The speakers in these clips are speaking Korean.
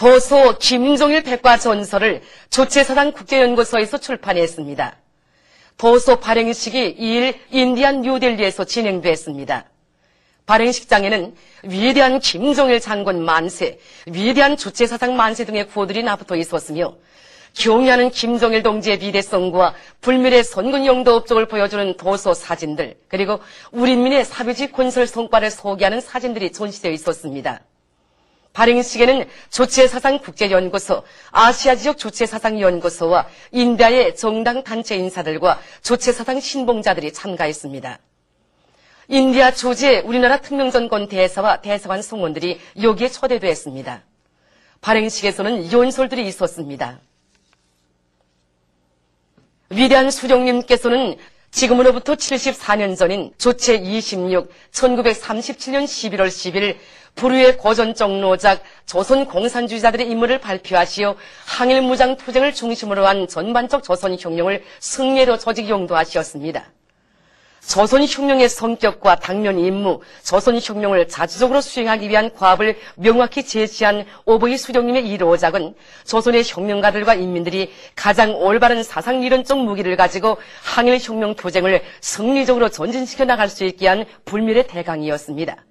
도소 김종일 백과전서를 조체사상 국제연구소에서 출판했습니다. 도소 발행식이 2일 인디안 뉴델리에서 진행됐습니다. 발행식장에는 위대한 김종일 장군 만세, 위대한 조체사상 만세 등의 구호들이 나붙어 있었으며 경의하는 김종일 동지의 비대성과 불멸의 선군 용도 업적을 보여주는 도서 사진들, 그리고 우리 인민의 사회주의 건설 성과를 소개하는 사진들이 전시되어 있었습니다. 발행식에는 조체사상국제연구소, 아시아지역 조체사상연구소와 인디아의 정당 단체 인사들과 조체사상 신봉자들이 참가했습니다. 인디아 조지의 우리나라 특명전권 대사와 대사관 성원들이 여기에 초대됐습니다. 발행식에서는 연설들이 있었습니다. 위대한 수령님께서는 지금으로부터 74년 전인 조체 26, 1937년 11월 10일 불후의 고전적 노작 조선공산주의자들의 임무를 발표하시어 항일무장 투쟁을 중심으로 한 전반적 조선혁명을 승리로 조직 용도하시었습니다. 조선혁명의 성격과 당면 임무, 조선혁명을 자주적으로 수행하기 위한 과업을 명확히 제시한 오보이 수령님의 이 로작은 조선의 혁명가들과 인민들이 가장 올바른 사상이론적 무기를 가지고 항일혁명 투쟁을 승리적으로 전진시켜 나갈 수 있게 한 불멸의 대강이었습니다.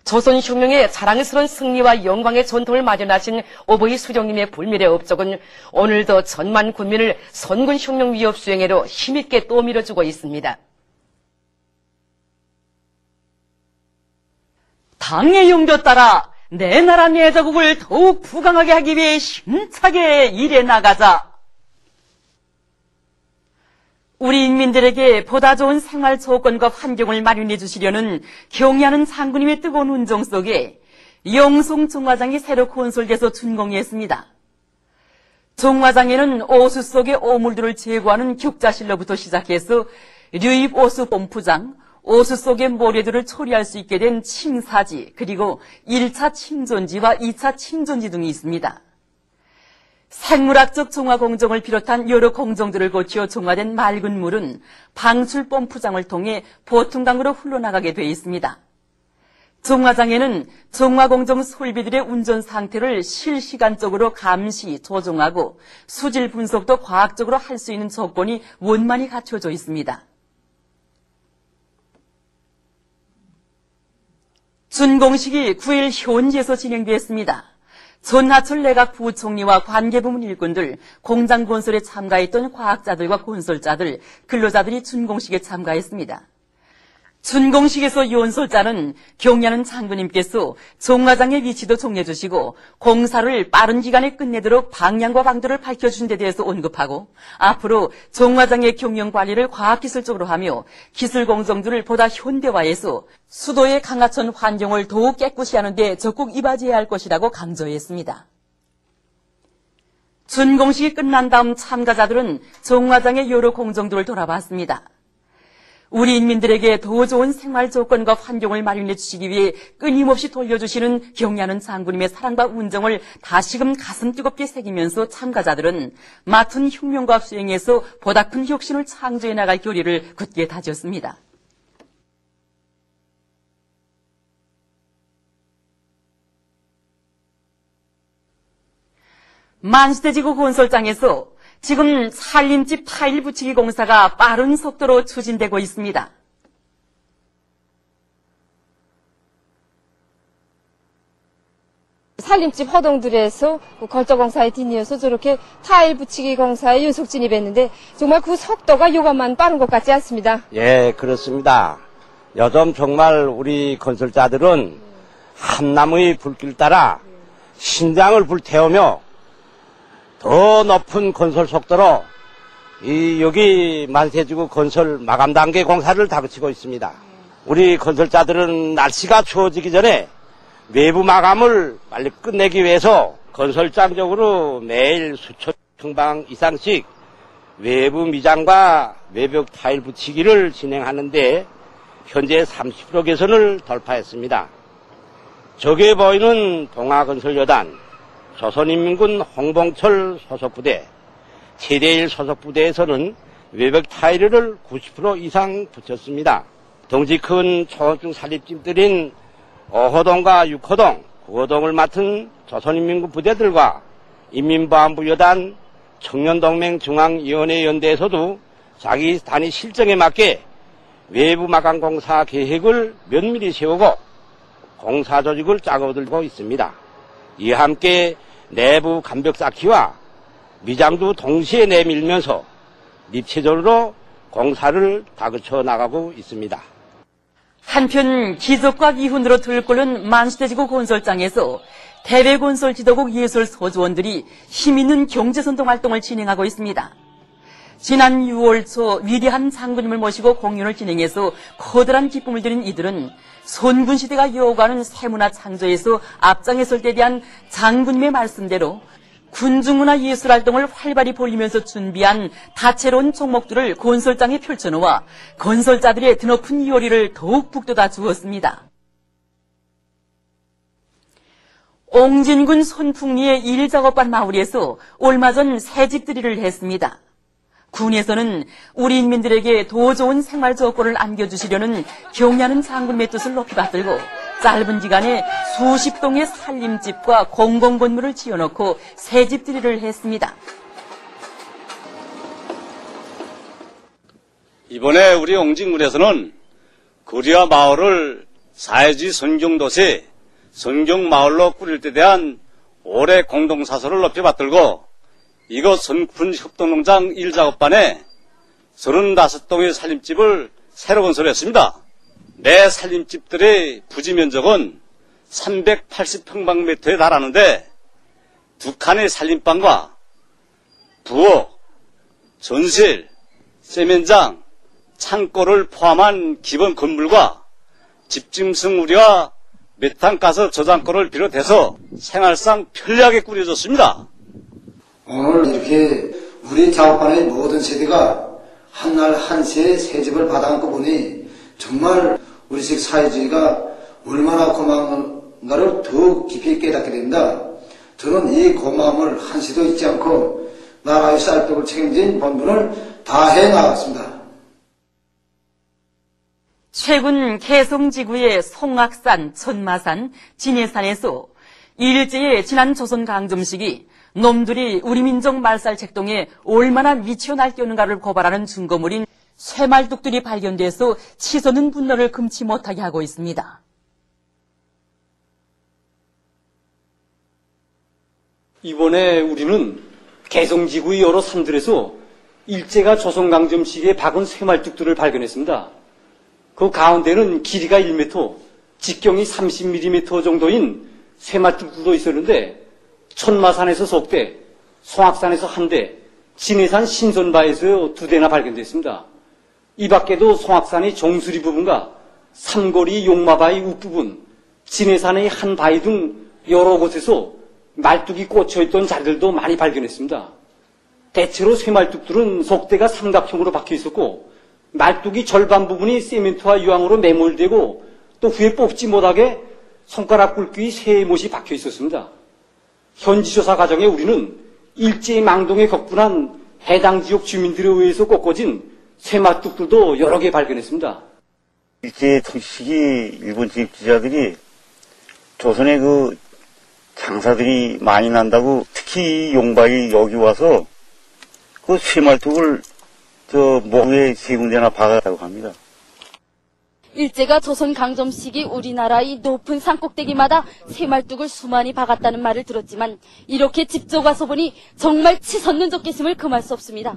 조선혁명의 자랑스러운 승리와 영광의 전통을 마련하신 오보이 수령님의 불멸의 업적은 오늘도 전만 군민을 선군혁명 위협 수행에로 힘있게 떠밀어주고 있습니다. 당의 용도 따라 내 나라 내 자국을 더욱 부강하게 하기 위해 힘차게 일해 나가자. 우리 인민들에게 보다 좋은 생활 조건과 환경을 마련해 주시려는 경의하는 장군님의 뜨거운 운정 속에 영송 종화장이 새로 건설돼서 준공했습니다. 종화장에는 오수 속의 오물들을 제거하는 격자실로부터 시작해서 류입 오수 펌프장, 오수 속의 모래들을 처리할 수 있게 된 침사지, 그리고 1차 침전지와 2차 침전지 등이 있습니다. 생물학적 종화 공정을 비롯한 여러 공정들을 거쳐 종화된 맑은 물은 방출 펌프장을 통해 보통강으로 흘러나가게 되어 있습니다. 종화장에는 종화 공정 설비들의 운전 상태를 실시간적으로 감시, 조정하고 수질 분석도 과학적으로 할 수 있는 조건이 원만히 갖춰져 있습니다. 준공식이 9일 현지에서 진행되었습니다. 전하철 내각 부총리와 관계부문 일꾼들, 공장 건설에 참가했던 과학자들과 건설자들, 근로자들이 준공식에 참가했습니다. 준공식에서 연설자는 경의하는 장군님께서 종화장의 위치도 정해주시고 공사를 빠른 기간에 끝내도록 방향과 방도를 밝혀준 데 대해서 언급하고 앞으로 종화장의 경영관리를 과학기술적으로 하며 기술공정들을 보다 현대화해서 수도의 강하천 환경을 더욱 깨끗이 하는 데 적극 이바지해야 할 것이라고 강조했습니다. 준공식이 끝난 다음 참가자들은 종화장의 여러 공정들을 돌아봤습니다. 우리 인민들에게 더 좋은 생활 조건과 환경을 마련해 주시기 위해 끊임없이 돌려주시는 경의하는 장군님의 사랑과 운정을 다시금 가슴 뜨겁게 새기면서 참가자들은 맡은 혁명과 수행에서 보다 큰 혁신을 창조해 나갈 결의를 굳게 다졌습니다. 만시대지구 건설장에서 지금 살림집 타일 붙이기 공사가 빠른 속도로 추진되고 있습니다. 살림집 허동들에서 걸저공사에 뒤이어서 저렇게 타일 붙이기 공사에 연속 진입했는데 정말 그 속도가 요감만 빠른 것 같지 않습니다. 예, 그렇습니다. 요즘 정말 우리 건설자들은 한나무의 불길 따라 신장을 불태우며 더 높은 건설 속도로 여기 만세지구 건설 마감 단계 공사를 다그치고 있습니다. 우리 건설자들은 날씨가 추워지기 전에 외부 마감을 빨리 끝내기 위해서 건설장적으로 매일 수천 평방 이상씩 외부 미장과 외벽 타일 붙이기를 진행하는데 현재 30% 개선을 돌파했습니다. 저기에 보이는 동아건설여단, 조선인민군 홍봉철 소속부대, 최대일 소속부대에서는 외벽 타일을 90% 이상 붙였습니다. 덩치 큰 초원중 살림집들인 5호동과 6호동, 부호동을 맡은 조선인민군 부대들과 인민보안부여단 청년동맹중앙위원회 연대에서도 자기 단위 실정에 맞게 외부 마감 공사 계획을 면밀히 세우고 공사 조직을 짜고들고 있습니다. 이와 함께 내부 간벽 쌓기와 미장도 동시에 내밀면서 입체적으로 공사를 다그쳐 나가고 있습니다. 한편 기적과 이훈으로 들끓는 만수대지구 건설장에서 대외건설 지도국 예술소주원들이 힘있는 경제선동 활동을 진행하고 있습니다. 지난 6월 초 위대한 장군님을 모시고 공연을 진행해서 커다란 기쁨을 드린 이들은 선군시대가 요구하는 세문화 창조에서 앞장했을 때에 대한 장군님의 말씀대로 군중문화 예술활동을 활발히 벌이면서 준비한 다채로운 종목들을 건설장에 펼쳐놓아 건설자들의 드높은 이효리를 더욱 북돋아 주었습니다. 옹진군 손풍리의 일작업반 마을에서 얼마 전 새집들이를 했습니다. 군에서는 우리 인민들에게 더 좋은 생활 조건을 안겨주시려는 경의하는 장군의 뜻을 높이 받들고 짧은 기간에 수십 동의 살림집과 공공건물을 지어놓고 새집들이를 했습니다. 이번에 우리 옹진군에서는 거리와 마을을 사회주의 선경도시, 선경마을로 꾸릴 데 대한 올해 공동사설을 높이 받들고 이곳 선군협동농장 1작업반에 35동의 살림집을 새로 건설했습니다. 내 살림집들의 부지 면적은 380평방미터에 달하는데 2칸의 살림방과 부엌, 전실, 세면장, 창고를 포함한 기본 건물과 집짐승 우려와 메탄가스 저장고를 비롯해서 생활상 편리하게 꾸려졌습니다. 오늘 이렇게 우리 작업반의 모든 세대가 한날 한시에 새 집을 받아안고 보니 정말 우리식 사회주의가 얼마나 고마운가를 더욱 깊이 깨닫게 됩니다. 저는 이 고마움을 한시도 잊지 않고 나라의 쌀떡을 책임진 본분을 다해 나갔습니다. 최근 개성지구의 송악산, 천마산, 진해산에서 일제의 지난 조선 강점식이 놈들이 우리 민족 말살 책동에 얼마나 미치어 날뛰었는가를 고발하는 증거물인 쇠말뚝들이 발견돼서 치솟는 분노를 금치 못하게 하고 있습니다. 이번에 우리는 개성지구의 여러 산들에서 일제가 조선강점 시기에 박은 쇠말뚝들을 발견했습니다. 그 가운데는 길이가 1m, 직경이 30mm 정도인 쇠말뚝들도 있었는데 천마산에서 석대, 송악산에서 1대, 진해산 신선바에서 2대나 발견됐습니다. 이 밖에도 송악산의 종수리 부분과 삼거리 용마바의 윗부분, 진해산의 한 바위 등 여러 곳에서 말뚝이 꽂혀있던 자리들도 많이 발견했습니다. 대체로 쇠말뚝들은 속대가 삼각형으로 박혀 있었고 말뚝이 절반 부분이 세멘트와 유황으로 매몰되고 또 후에 뽑지 못하게 손가락 굵기의 쇠의 못이 박혀 있었습니다. 현지 조사 과정에 우리는 일제의 망동에 격분한 해당 지역 주민들에 의해서 꺾어진 쇠말뚝들도 여러 개 발견했습니다. 일제 통치시기 일본 진입지자들이 조선의 그 장사들이 많이 난다고 특히 용박이 여기 와서 그 쇠말뚝을 목에 3군데나 박았다고 합니다. 일제가 조선 강점 시기 우리나라의 높은 산꼭대기마다 쇠말뚝을 수많이 박았다는 말을 들었지만 이렇게 직접 가서 보니 정말 치솟는 적개심을 금할 수 없습니다.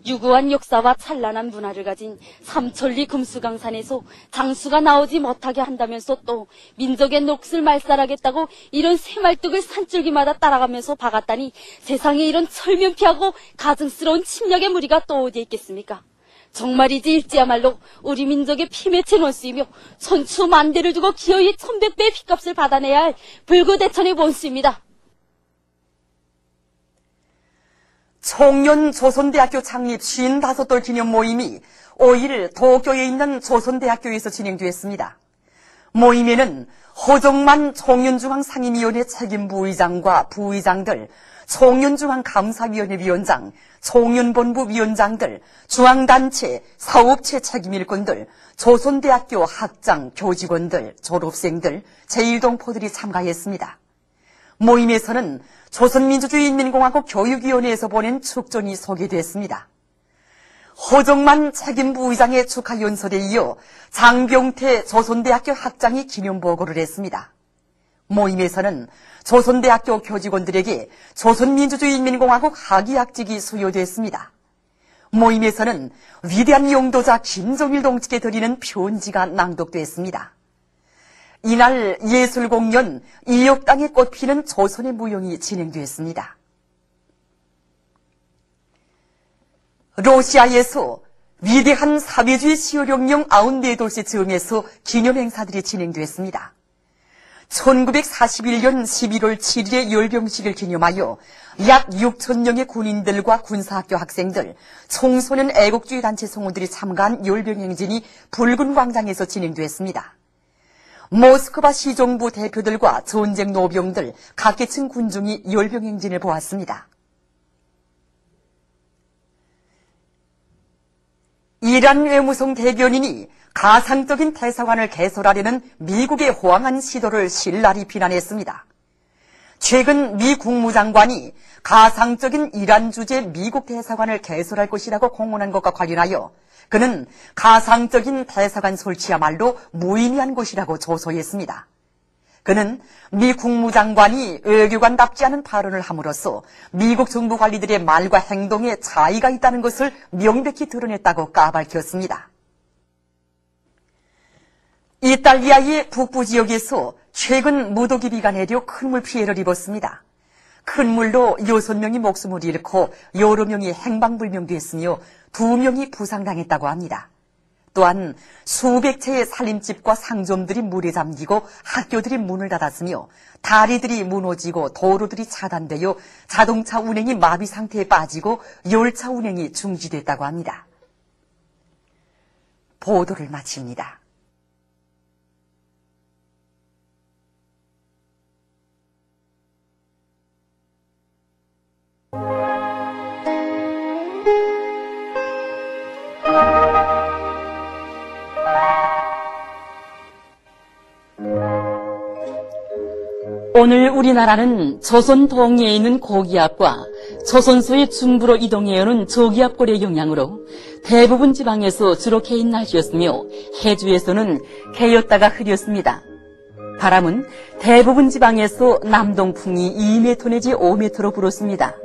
유구한 역사와 찬란한 문화를 가진 삼천리 금수강산에서 장수가 나오지 못하게 한다면서 또 민족의 몫을 말살하겠다고 이런 쇠말뚝을 산줄기마다 따라가면서 박았다니 세상에 이런 철면피하고 가증스러운 침략의 무리가 또 어디에 있겠습니까? 정말이지 일제야말로 우리 민족의 피맺힌 원수이며 천추만대를 두고 기어이 1100배의 핏값을 받아내야 할 불구대천의 원수입니다. 청년 조선대학교 창립 55돌 기념 모임이 5일 도쿄에 있는 조선대학교에서 진행되었습니다. 모임에는 허정만 청년중앙상임위원회 책임부의장과 부의장들, 청년중앙감사위원회 위원장, 청년본부 위원장들, 중앙단체, 사업체 책임일꾼들, 조선대학교 학장, 교직원들, 졸업생들, 제1동포들이 참가했습니다. 모임에서는 조선민주주의인민공화국 교육위원회에서 보낸 축전이 소개됐습니다. 허정만 책임부의장의 축하 연설에 이어 장병태 조선대학교 학장이 기념보고를 했습니다. 모임에서는 조선대학교 교직원들에게 조선민주주의인민공화국 학위학직이 수여됐습니다. 모임에서는 위대한 용도자 김정일 동지께 드리는 편지가 낭독됐습니다. 이날 예술공연 2억 땅에 꽃피는 조선의 무용이 진행됐습니다. 러시아에서 위대한 사회주의 시효령령 94돌씨 즈음에서 기념행사들이 진행됐습니다. 1941년 11월 7일의 열병식을 기념하여 약 6,000명의 군인들과 군사학교 학생들, 청소년 애국주의 단체 성원들이 참가한 열병행진이 붉은 광장에서 진행됐습니다. 모스크바 시정부 대표들과 전쟁 노병들, 각계층 군중이 열병행진을 보았습니다. 이란 외무성 대변인이 가상적인 대사관을 개설하려는 미국의 호황한 시도를 신랄히 비난했습니다. 최근 미 국무장관이 가상적인 이란 주재 미국 대사관을 개설할 것이라고 공언한 것과 관련하여 그는 가상적인 대사관 설치야말로 무의미한 것이라고 조소했습니다. 그는 미 국무장관이 외교관답지 않은 발언을 함으로써 미국 정부 관리들의 말과 행동에 차이가 있다는 것을 명백히 드러냈다고 까발켰습니다. 이탈리아의 북부 지역에서 최근 무더기비가 내려 큰 물 피해를 입었습니다. 큰 물로 6명이 목숨을 잃고 여러 명이 행방불명됐으며 2명이 부상당했다고 합니다. 또한 수백 채의 살림집과 상점들이 물에 잠기고 학교들이 문을 닫았으며 다리들이 무너지고 도로들이 차단되어 자동차 운행이 마비 상태에 빠지고 열차 운행이 중지됐다고 합니다. 보도를 마칩니다. 오늘 우리나라는 조선 동해에 있는 고기압과 조선소의 중부로 이동해오는 저기압골의 영향으로 대부분 지방에서 주로 개인 날씨였으며 해주에서는 개였다가 흐렸습니다. 바람은 대부분 지방에서 남동풍이 2m 내지 5m로 불었습니다.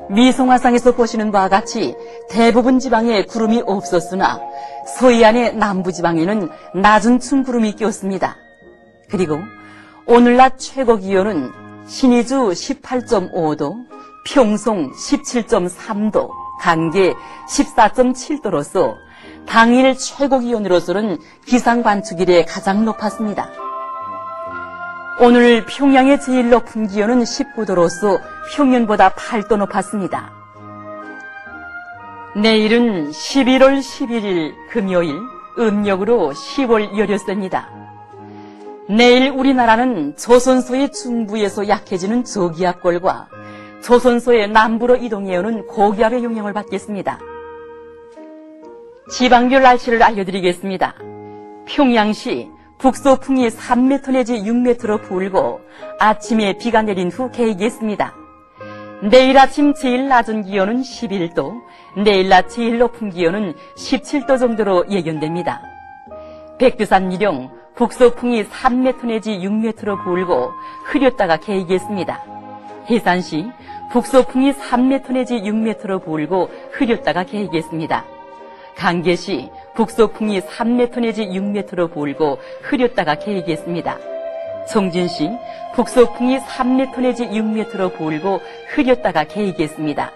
위성화상에서 보시는 바와 같이 대부분 지방에 구름이 없었으나 서해안의 남부지방에는 낮은 층구름이 꼈습니다. 그리고 오늘 낮 최고 기온은 신의주 18.5도, 평송 17.3도, 강계 14.7도로서 당일 최고 기온으로서는 기상관측 이래 가장 높았습니다. 오늘 평양의 제일 높은 기온은 19도로서 평년보다 8도 높았습니다. 내일은 11월 11일 금요일, 음력으로 10월 열흘째입니다. 내일 우리나라는 조선소의 중부에서 약해지는 저기압골과 조선소의 남부로 이동해오는 고기압의 영향을 받겠습니다. 지방별 날씨를 알려드리겠습니다. 평양시 북서풍이 3m 내지 6m로 불고 아침에 비가 내린 후 개이겠습니다. 내일 아침 제일 낮은 기온은 11도, 내일 낮 제일 높은 기온은 17도 정도로 예견됩니다. 백두산 일용 북서풍이 3m 내지 6m로 불고 흐렸다가 개이겠습니다. 해산시 북서풍이 3m 내지 6m로 불고 흐렸다가 개이겠습니다. 강계시 북서풍이 3m 내지 6m로 불고 흐렸다가 개이겠습니다. 청진시 북서풍이 3m 내지 6m로 불고 흐렸다가 개이겠습니다.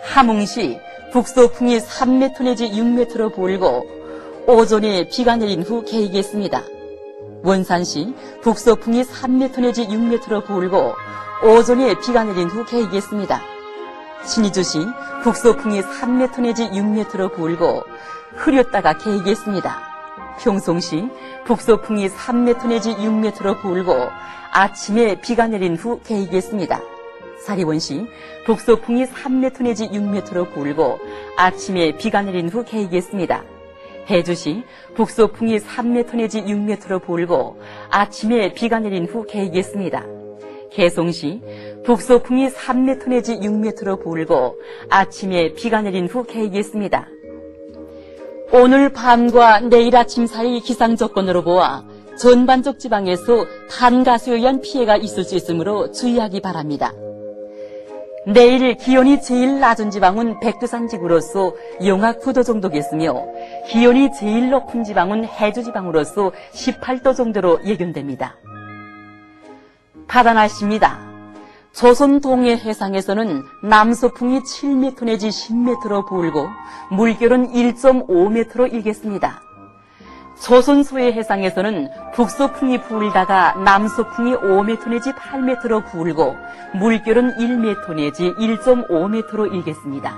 함흥시 북서풍이 3m 내지 6m로 불고 오전에 비가 내린 후 개이겠습니다. 원산시 북서풍이 3m 내지 6m로 불고 오전에 비가 내린 후 개이겠습니다. 신의주시 북서풍이 3m 내지 6m로 불고 흐렸다가 개이겠습니다. 평송시 북서풍이 3m 내지 6m로 불고 아침에 비가 내린 후 개이겠습니다. 사리원시 북서풍이 3m 내지 6m로 불고 아침에 비가 내린 후 개이겠습니다. 해주시 북서풍이 3m 내지 6m로 불고 아침에 비가 내린 후 개이겠습니다. 개송시 북서풍이 3m 내지 6m로 불고 아침에 비가 내린 후 개이겠습니다. 오늘 밤과 내일 아침 사이 기상 조건으로 보아 전반적 지방에서 탄가수에 의한 피해가 있을 수 있으므로 주의하기 바랍니다. 내일 기온이 제일 낮은 지방은 백두산 지구로서 영하 9도 정도겠으며 기온이 제일 높은 지방은 해주 지방으로서 18도 정도로 예견됩니다. 바다 날씨입니다. 조선 동해 해상에서는 남서풍이 7m 내지 10m로 불고 물결은 1.5m로 일겠습니다. 조선 서해 해상에서는 북서풍이 불다가 남서풍이 5m 내지 8m로 불고 물결은 1m 내지 1.5m로 일겠습니다.